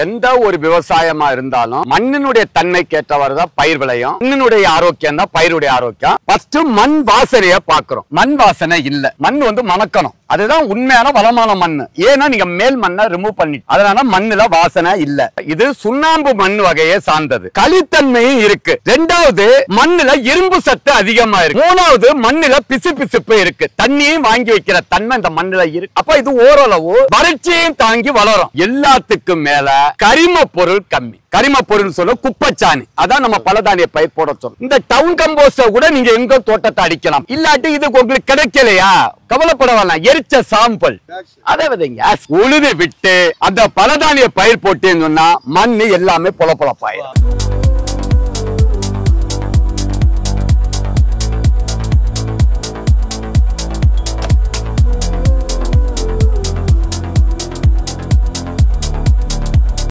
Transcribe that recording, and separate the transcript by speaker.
Speaker 1: எந்த ஒரு விவசாயமா இருந்தாலும் மண்ணினுடைய தன்மைக்கு ஏற்றவாறுதான் பயிர் விளையும். மண்ணினுடைய ஆரோக்கியம் தான் பயிருடைய ஆரோக்கியம். ஃபர்ஸ்ட் மண் வாசனைய பாக்குறோம். மண் வாசனை இல்ல, மண் மணக்கணும். அதுதான் உண்மையான வளமான மண். ஏன்னா நீங்க மேல் மண்ணை ரிமூவ் பண்ணி, அதனால மண்ணுல வாசனை இல்ல. இது சுண்ணாம்பு மண் வகையை சார்ந்தது. களித்தன்மையும் இருக்கு. ரெண்டாவது மண்ணுல இரும்பு சத்து அதிகமா இருக்கு. மூணாவது மண்ணுல பிசு பிசுப்பு இருக்கு. தண்ணியும் வாங்கி வைக்கிற தன்மை இந்த மண்ணுல இருக்கு. அப்ப இது ஓரளவு வறட்சியையும் தாங்கி வளரும். எல்லாத்துக்கும் மேல கரிம பொருள் கம்மி. கரிம பொருள் சொல்ல குப்பைச்சாணி, அதான் நம்ம பலதானிய பயிர் போட சொல்றோம். இந்த டவுன் கம்போஸ்ட கூட நீங்க எங்க தோட்டத்தை அடிக்கலாம். இல்லாட்டி இது உங்களுக்கு கிடைக்கலையா, கவலைப்பட வேணாம். எரிச்ச சாம்பல் அதை விதைங்க, உழுது விட்டு அந்த பலதானிய பயிர் போட்டேன்னு சொன்னா மண்ணு எல்லாமே பொல பொலப்பாயிரும்.